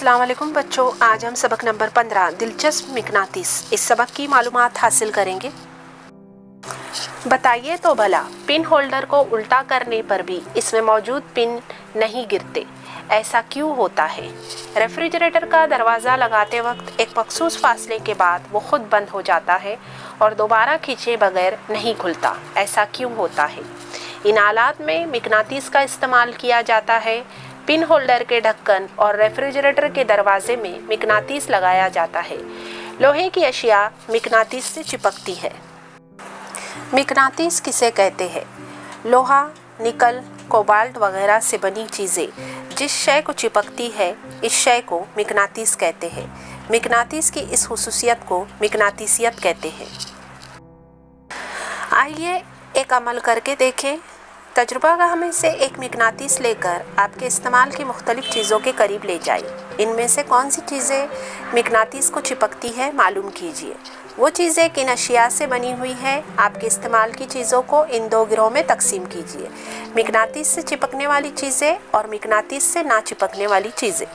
अस्सलाम वालेकुम बच्चों, आज हम सबक नंबर 15 दिलचस्प मिकनातीस इस सबक की मालूमात हासिल करेंगे। बताइए तो भला, पिन होल्डर को उल्टा करने पर भी इसमें मौजूद पिन नहीं गिरते, ऐसा क्यों होता है? रेफ्रिजरेटर का दरवाज़ा लगाते वक्त एक मखसूस फासले के बाद वो खुद बंद हो जाता है और दोबारा खींचे बगैर नहीं खुलता, ऐसा क्यों होता है? इन आलात में मिकनातीस का इस्तेमाल किया जाता है। पिन होल्डर के ढक्कन और रेफ्रिजरेटर के दरवाजे में मिकनातीस लगाया जाता है। लोहे की अशिया मिकनातीस से चिपकती है। मिकनातीस किसे कहते हैं? लोहा, निकल, कोबाल्ट वगैरह से बनी चीज़ें जिस शय को चिपकती है, इस शय को मिकनातीस कहते हैं। मिकनातीस की इस खुसूसियत को मिकनातीसियत कहते हैं। आइए एक अमल करके देखें। तजुर्बा गाह में से एक मिकनातीस लेकर आपके इस्तेमाल की मुख्तलिफ चीज़ों के करीब ले जाइए। इनमें से कौन सी चीज़ें मिकनातीस को चिपकती है मालूम कीजिए। वो चीज़ें किन अशिया से बनी हुई है, आपके इस्तेमाल की चीज़ों को इन दो गिरोह में तकसीम कीजिए: मिकनातीस से चिपकने वाली चीज़ें और मिकनातीस से ना चिपकने वाली चीज़ें।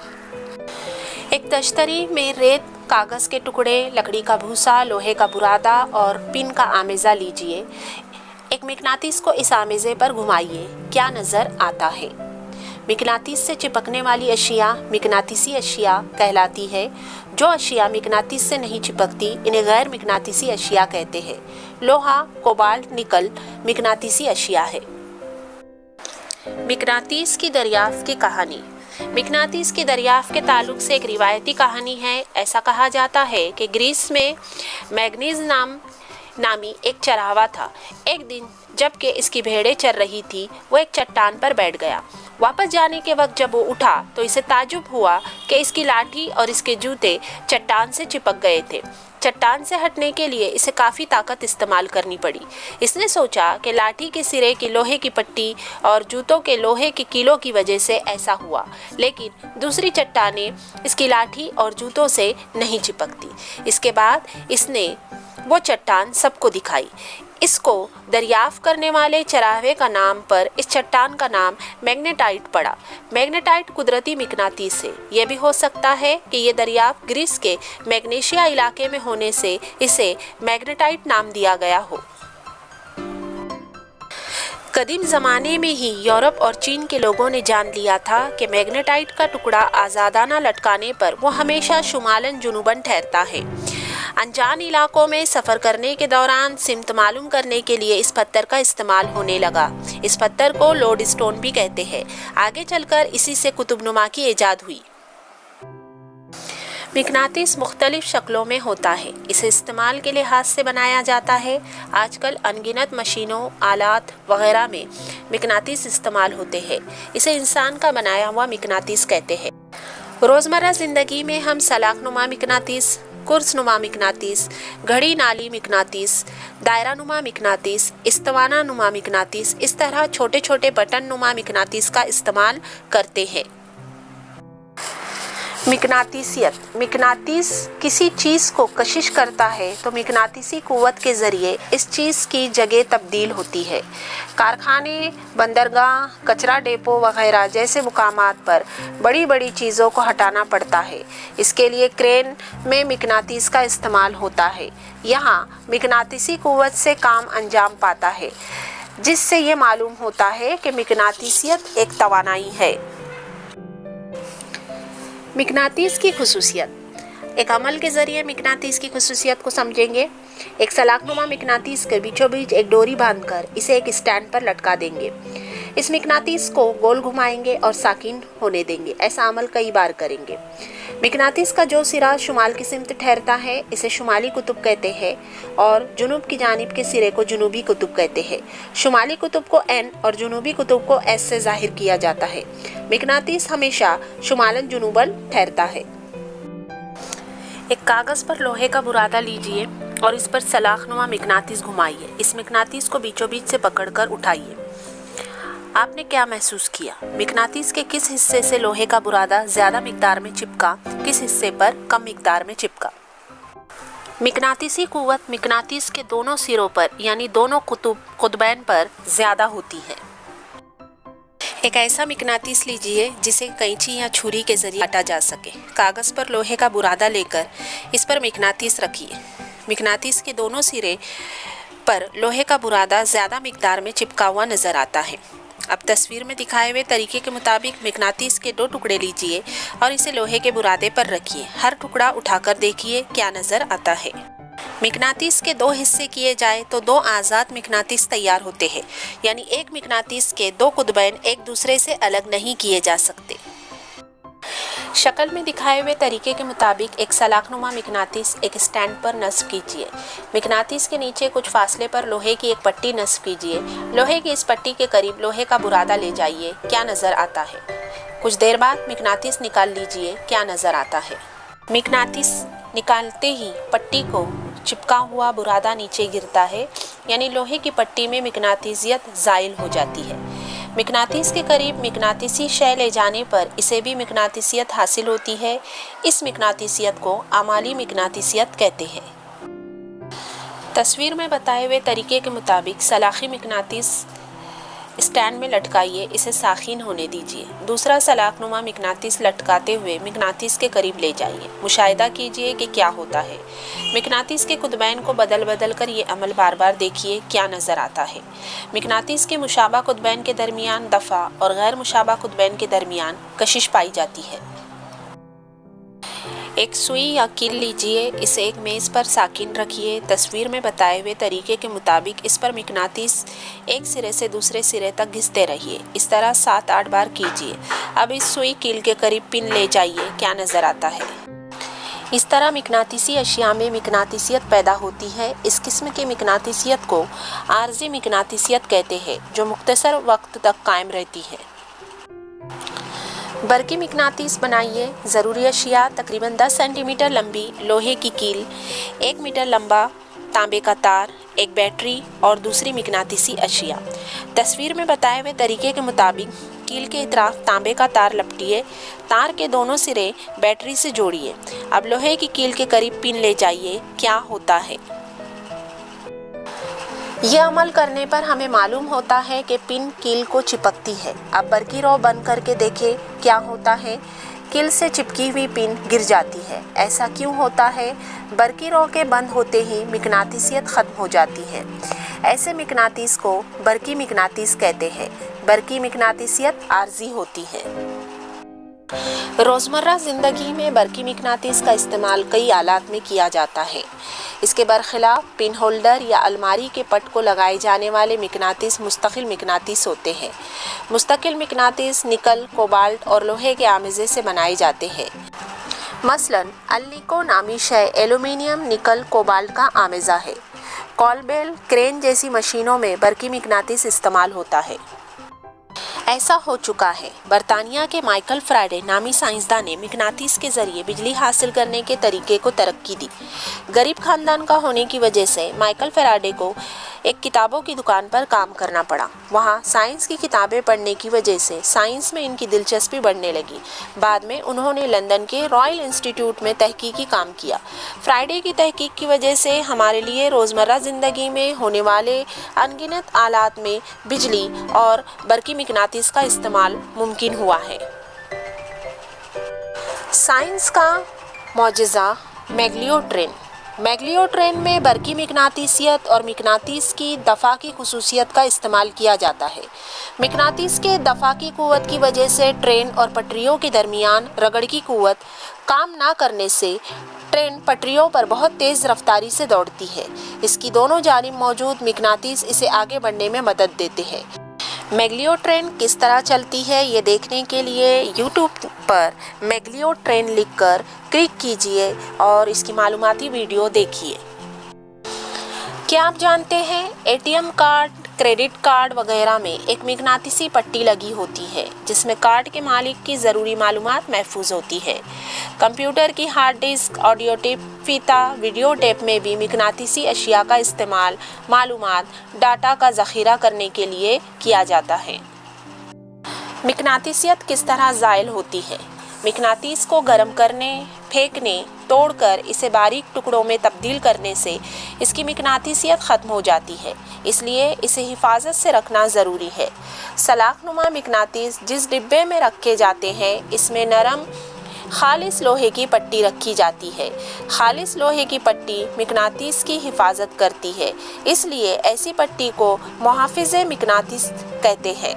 एक तश्तरी में रेत, कागज़ के टुकड़े, लकड़ी का भूसा, लोहे का बुरादा और पिन का आमेज़ा लीजिए। एक मिकनातीस को इस आमेज़े पर घुमाइए, क्या नज़र आता है? मिकनातीस से चिपकने वाली अशिया मिकनातीसी अशिया कहलाती है। जो अशिया मिकनातीस से नहीं चिपकती, इन्हें गैर मिकनातीसी अशिया कहते हैं। लोहा, कोबाल्ट, निकल मिकनातीसी अशिया है। मिकनातीस की दरियाफ्त की कहानी। मिकनातीस की दरियाफ्त के ताल्लुक से एक रिवायती कहानी है। ऐसा कहा जाता है कि ग्रीस में मैग्नीज नामी एक चरावा था। एक दिन जबकि इसकी भेड़ें चर रही थी, वो एक चट्टान पर बैठ गया। वापस जाने के वक्त जब वो उठा तो इसे ताजुब हुआ कि इसकी लाठी और इसके जूते चट्टान से चिपक गए थे। चट्टान से हटने के लिए इसे काफ़ी ताकत इस्तेमाल करनी पड़ी। इसने सोचा कि लाठी के सिरे की लोहे की पट्टी और जूतों के लोहे के कीलों की वजह से ऐसा हुआ, लेकिन दूसरी चट्टानें इसकी लाठी और जूतों से नहीं चिपकती। इसके बाद इसने वो चट्टान सबको दिखाई। इसको दरियाफ्त करने वाले चरावे का नाम पर इस चट्टान का नाम मैग्नेटाइट पड़ा। मैग्नेटाइट कुदरती मिकनातीस है। यह भी हो सकता है कि ये दरियाफ्त ग्रीस के मैग्नेशिया इलाके में होने से इसे मैग्नेटाइट नाम दिया गया हो। कदीम ज़माने में ही यूरोप और चीन के लोगों ने जान लिया था कि मैग्नेटाइट का टुकड़ा आज़ादाना लटकाने पर वो हमेशा शुमालन जुनूबन ठहरता है। अनजान इलाकों में सफ़र करने के दौरान सिमत मालूम करने के लिए इस पत्थर का इस्तेमाल होने लगा। इस पत्थर को लोड स्टोन भी कहते हैं। आगे चलकर इसी से कुतुबनुमा की ईजाद हुई। मिकनातीस मुख्तलिफ शक्लों में होता है। इसे इस्तेमाल के लिहाज से बनाया जाता है। आजकल अनगिनत मशीनों, आलात वगैरह में मिकनातीस इस्तेमाल होते हैं। इसे इंसान का बनाया हुआ मिकनातीस कहते हैं। रोज़मर्रा ज़िंदगी में हम सलाखनुमा मिकनातीस, कुर्सनुमा मिकनातीस, घड़ी नाली मिकनातीस, दायरा नुमा मिकनातीस, इस्तवाना नुमा मिकनातीस, इस तरह छोटे छोटे बटन नुमा मिकनातीस का इस्तेमाल करते हैं। मिकनातीसियत। मिकनातीस किसी चीज़ को कशिश करता है तो मिकनातीसी कुव्वत के ज़रिए इस चीज़ की जगह तब्दील होती है। कारखाने, बंदरगाह, कचरा डेपो वगैरह जैसे मुकामात पर बड़ी बड़ी चीज़ों को हटाना पड़ता है। इसके लिए क्रेन में मिकनातीस का इस्तेमाल होता है। यहाँ मिकनातीसी कुव्वत से काम अंजाम पाता है, जिससे ये मालूम होता है कि मिकनातीसियत एक तवानाई है। मिकनातीस की खुसूसियत। एक अमल के ज़रिए मिकनातीस की खुसूसियत को समझेंगे। एक सलाखनुमा मिकनातीस के बीचों बीच एक डोरी बांधकर इसे एक स्टैंड पर लटका देंगे। इस मिकनातीस को गोल घुमाएंगे और साकिन होने देंगे। ऐसा अमल कई बार करेंगे। मिकनातीस का जो सिरा शुमाल की सिमत ठहरता है, इसे शुमाली कुतुब कहते हैं और जुनूब की जानिब के सिरे को जुनूबी कुतुब कहते हैं। शुमाली कुतुब को एन और जुनूबी कुतुब को एस से जाहिर किया जाता है। मिकनातीस हमेशा शुमालन जुनूबन ठहरता है। एक कागज़ पर लोहे का बुरादा लीजिए और इस पर सलाखनुमा मिकनातीस घुमाइए। इस मिकनातीस को बीचों बीच से पकड़कर उठाइए। आपने क्या महसूस किया? मिकनातीस के किस हिस्से से लोहे का बुरादा ज़्यादा मिकदार में चिपका, किस हिस्से पर कम मिकदार में चिपका? मिकनातीसी कुव्वत मिकनातीस के दोनों सिरों पर यानी दोनों कुतुबैन पर ज़्यादा होती है। एक ऐसा मकनातीस लीजिए जिसे कैंची या छुरी के जरिए काटा जा सके। कागज़ पर लोहे का बुरादा लेकर इस पर मकनातीस रखिए। मकनातीस के दोनों सिरे पर लोहे का बुरादा ज़्यादा मिकदार में चिपका हुआ नज़र आता है। अब तस्वीर में दिखाए हुए तरीके के मुताबिक मकनातीस के 2 टुकड़े लीजिए और इसे लोहे के बुरादे पर रखिए। हर टुकड़ा उठाकर देखिए क्या नज़र आता है। मकनातीस के 2 हिस्से किए जाए तो 2 आज़ाद मकनातीस तैयार होते हैं, यानी एक मकनातीस के 2 कुतबैन एक दूसरे से अलग नहीं किए जा सकते। शक्ल में दिखाए हुए तरीके के मुताबिक एक सलाखनुमा मकनातीस एक स्टैंड पर नस्ब कीजिए। मकनातीस के नीचे कुछ फासले पर लोहे की एक पट्टी नस्ब कीजिए। लोहे की इस पट्टी के करीब लोहे का बुरादा ले जाइए, क्या नज़र आता है। कुछ देर बाद मकनातीस निकाल लीजिए, क्या नज़र आता है। मकनातीस निकालते ही पट्टी को चिपका हुआ बुरादा नीचे गिरता है, यानी लोहे की पट्टी में मकनातीसियत ज़ाइल हो जाती है। मकनातीस के करीब मकनातीसी शय ले जाने पर इसे भी मकनातीसियत हासिल होती है। इस मकनातीसियत को आमाली मकनातीसियत कहते हैं। तस्वीर में बताए हुए तरीके के मुताबिक सलाखी मकनातीस स्टैंड में लटकाइए, इसे साखीन होने दीजिए। दूसरा सलाखनुमा मकनातीस लटकाते हुए मकनातीस के करीब ले जाइए। मुशाहिदा कीजिए कि क्या होता है। मकनातीस के कुतबैन को बदल बदल कर ये अमल बार बार देखिए, क्या नज़र आता है। मकनातीस के मुशाबा कुतबैन के दरमियान दफ़ा और गैर मुशाबा कुतबैन के दरमियान कशिश पाई जाती है। एक सुई या कील लीजिए, इसे एक मेज़ पर साकिन रखिए। तस्वीर में बताए हुए तरीके के मुताबिक इस पर मकनातीस एक सिरे से दूसरे सिरे तक घिसते रहिए। इस तरह 7-8 बार कीजिए। अब इस सुई कील के करीब पिन ले जाइए, क्या नज़र आता है। इस तरह मकनातीसी अशिया में मकनातीसियत पैदा होती है। इस किस्म की मकनातीसियत को आर्जी मकनातीसियत कहते हैं, जो मुख्तसर वक्त तक कायम रहती है। बरकी मकनातीस बनाइए। ज़रूरी अशिया तकरीबन 10 सेंटीमीटर लंबी लोहे की कील, 1 मीटर लंबा तांबे का तार, एक बैटरी और दूसरी मकनातीसी अशिया। तस्वीर में बताए हुए तरीके के मुताबिक कील के इतराफ तांबे का तार लपटिए। तार के दोनों सिरे बैटरी से जोड़िए। अब लोहे की कील के करीब पिन ले जाइए, क्या होता है। यह अमल करने पर हमें मालूम होता है कि पिन कील को चिपकती है। अब बरकी रो बंद करके देखें क्या होता है। कील से चिपकी हुई पिन गिर जाती है। ऐसा क्यों होता है। बरकी रो के बंद होते ही मकनातीसियत ख़त्म हो जाती है। ऐसे मकनातीस को बरकी मकनातीस कहते हैं। बरकी मकनातीसियत आर्जी होती है। रोज़मर्रा ज़िंदगी में बरकी मकनातीस का इस्तेमाल कई आलात में किया जाता है। इसके बरखिलाफ पिन होल्डर या अलमारी के पट को लगाए जाने वाले मकनातीस मुस्तकिल मकनातीस होते हैं। मुस्तकिल मकनातीस निकल, कोबाल्ट और लोहे के आमिज़े से बनाए जाते हैं। मसलन अल्निको नामी शय एल्यूमीनियम, निकल, कोबाल्ट का आमिज़ा है। कॉलबेल, क्रेन जैसी मशीनों में बरकी मकनातीस इस्तेमाल होता है। ऐसा हो चुका है। बरतानिया के माइकल फैराडे नामी साइंसदान ने मकनातीस के ज़रिए बिजली हासिल करने के तरीके को तरक्की दी। गरीब ख़ानदान का होने की वजह से माइकल फैराडे को एक किताबों की दुकान पर काम करना पड़ा। वहाँ साइंस की किताबें पढ़ने की वजह से साइंस में इनकी दिलचस्पी बढ़ने लगी। बाद में उन्होंने लंदन के रॉयल इंस्टीट्यूट में तहकीकी काम किया। फ्राइडे की तहकीक की वजह से हमारे लिए रोज़मर्रा ज़िंदगी में होने वाले अनगिनत आलात में बिजली और बरकी मकनातीस का इस्तेमाल मुमकिन हुआ है। साइंस का मौजज़ा मैग्लियोट्रेन। मैग्लियोट्रेन में बरकी मकनातीसियत और मकनातीस की दफ़ा की खुसूसियत का इस्तेमाल किया जाता है। मकनातीस के दफ़ा की क़ुव्वत की वजह से ट्रेन और पटरियों के दरमियान रगड़ की क़ुव्वत काम ना करने से ट्रेन पटरियों पर बहुत तेज़ रफ्तारी से दौड़ती है। इसकी दोनों जानिब मौजूद मकनातीस इसे आगे बढ़ने में मदद देते हैं। मैग्लियोट्रेन किस तरह चलती है ये देखने के लिए यूट्यूब पर मैग्लियोट्रेन लिखकर क्लिक कीजिए और इसकी मालूमाती वीडियो देखिए। क्या आप जानते हैं एटीएम कार्ड, क्रेडिट कार्ड वगैरह में एक मकनातीसी पट्टी लगी होती है जिसमें कार्ड के मालिक की ज़रूरी मालूमात महफूज होती है। कंप्यूटर की हार्ड डिस्क, ऑडियो टेप, फीता, वीडियो टेप में भी मकनातीसी अशिया का इस्तेमाल मालूमात, डाटा का ज़ख़ीरा करने के लिए किया जाता है। मकनातीसियत किस तरह ज़ाइल होती है। मकनातीस को गर्म करने, फेंकने, तोड़कर इसे बारीक टुकड़ों में तब्दील करने से इसकी मकनातीसियत ख़त्म हो जाती है। اس لیے اسے حفاظت سے رکھنا ضروری ہے۔ سلاخ نما مقناطیس جس ڈبے میں رکھے جاتے ہیں اس میں نرم خالص لوہے کی پٹی رکھی جاتی ہے۔ خالص لوہے کی پٹی مقناطیس کی حفاظت کرتی ہے، اس لیے ایسی پٹی کو محافظ مقناطیس کہتے ہیں۔